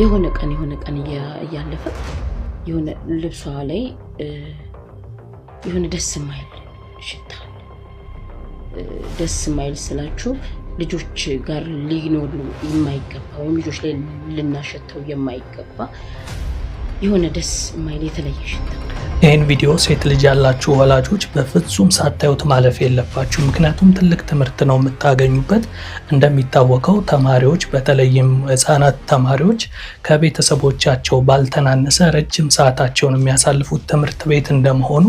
የሆነ ቀን እያለፈ የሆነ ልብሷ ላይ የሆነ ደስ የማይል ሽታ ደስ የማይል ስላችሁ ልጆች ጋር ሊኖሩ የማይገባ ወይም ልጆች ላይ ልናሸተው የማይገባ የሆነ ደስ የማይል የተለየ ሽታ። ይህን ቪዲዮ ሴት ልጅ ያላችሁ ወላጆች በፍጹም ሳታዩት ማለፍ የለባችሁ። ምክንያቱም ትልቅ ትምህርት ነው የምታገኙበት። እንደሚታወቀው ተማሪዎች በተለይም ህፃናት ተማሪዎች ከቤተሰቦቻቸው ባልተናነሰ ረጅም ሰዓታቸውን የሚያሳልፉት ትምህርት ቤት እንደመሆኑ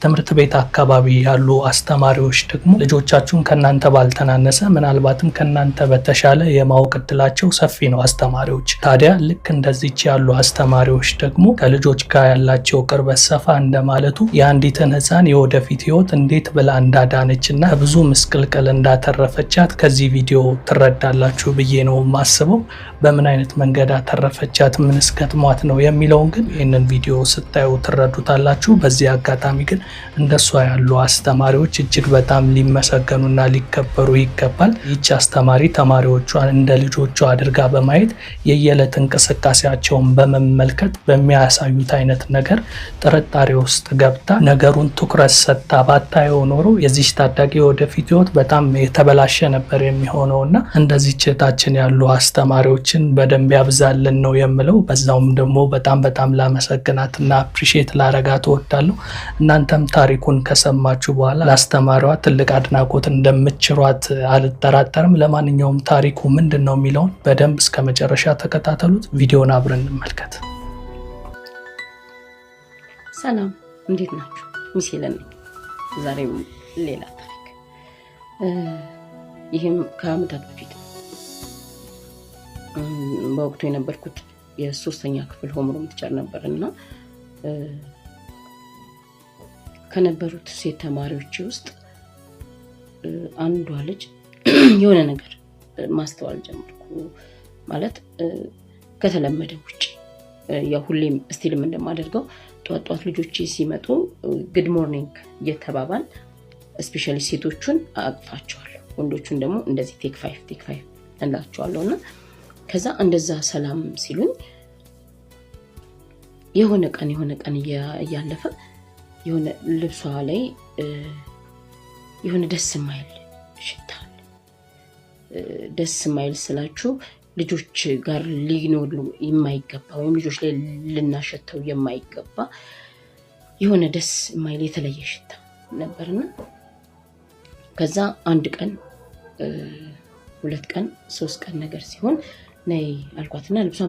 ትምህርት ቤት አካባቢ ያሉ አስተማሪዎች ደግሞ ልጆቻችሁን ከናንተ ባልተናነሰ ምናልባትም ከናንተ በተሻለ የማወቅ እድላቸው ሰፊ ነው አስተማሪዎች። ታዲያ ልክ እንደዚች ያሉ አስተማሪዎች ደግሞ ከልጆች ጋር ያላቸው ቅርበት ሰፋ እንደማለቱ የአንዲትን ህፃን የወደፊት ህይወት እንዴት ብላ እንዳዳነችና ብዙ ምስቅልቅል እንዳተረፈቻት ከዚህ ቪዲዮ ትረዳላችሁ ብዬ ነው ማስበው። በምን አይነት መንገድ አተረፈቻት፣ ምንስ ገጥሟት ነው የሚለውን ግን ይህንን ቪዲዮ ስታዩ ትረዱታላችሁ። በዚህ አጋጣሚ ግን እንደሷ ያሉ አስተማሪዎች እጅግ በጣም ሊመሰገኑና ሊከበሩ ይገባል። ይህች አስተማሪ ተማሪዎቿን እንደ ልጆቿ አድርጋ በማየት የየዕለት እንቅስቃሴያቸውን በመመልከት በሚያሳዩት አይነት ነገር ጥርጣሬ ውስጥ ገብታ ነገሩን ትኩረት ሰጥታ ባታየው ኖሮ የዚህ ታዳጊ ወደፊት ህይወት በጣም የተበላሸ ነበር የሚሆነውና እንደዚህ እህታችን ያሉ አስተማሪዎችን በደንብ ያብዛልን ነው የምለው። በዛውም ደግሞ በጣም ላመሰግናትና አፕሪሺየት ላረጋት እወዳለሁ። እናንተም ታሪኩን ከሰማችሁ በኋላ ለአስተማሪዋ ትልቅ አድናቆት እንደምትችሯት አልጠራጠርም። ለማንኛውም ታሪኩ ምንድነው የሚለውን በደንብ እስከ መጨረሻ ተከታተሉት። ቪዲዮን አብረን እንመልከት። ሰላም፣ እንዴት ናችሁ? ሚሴለን ነኝ። ዛሬም ሌላ ታሪክ። ይህም ከአመታት በፊት በወቅቱ የነበርኩት የሶስተኛ ክፍል ሆምሩም ቲቸር ነበርና ከነበሩት ሴት ተማሪዎች ውስጥ አንዷ ልጅ የሆነ ነገር ማስተዋል ጀመርኩ። ማለት ከተለመደ ውጪ ያው ሁሌም ስቲልም እንደማደርገው ጧት ልጆች ሲመጡ ጉድ ሞርኒንግ እየተባባል ስፔሻሊ ሴቶቹን አቅፋቸዋለሁ፣ ወንዶቹን ደግሞ እንደዚህ ቴክ 5 እንላቸዋለሁና ከዛ እንደዛ ሰላም ሲሉኝ የሆነ ቀን እያለፈ የሆነ ልብሷ ላይ የሆነ ደስ የማይል ሽታ ደስ የማይል ስላችሁ ልጆች ጋር ሊኖሩ የማይገባ ወይም ልጆች ላይ ልናሸተው የማይገባ የሆነ ደስ የማይል የተለየ ሽታ ነበርና ከዛ አንድ ቀን 2 ቀን 3 ቀን ነገር ሲሆን ነይ አልኳትና ልብሷን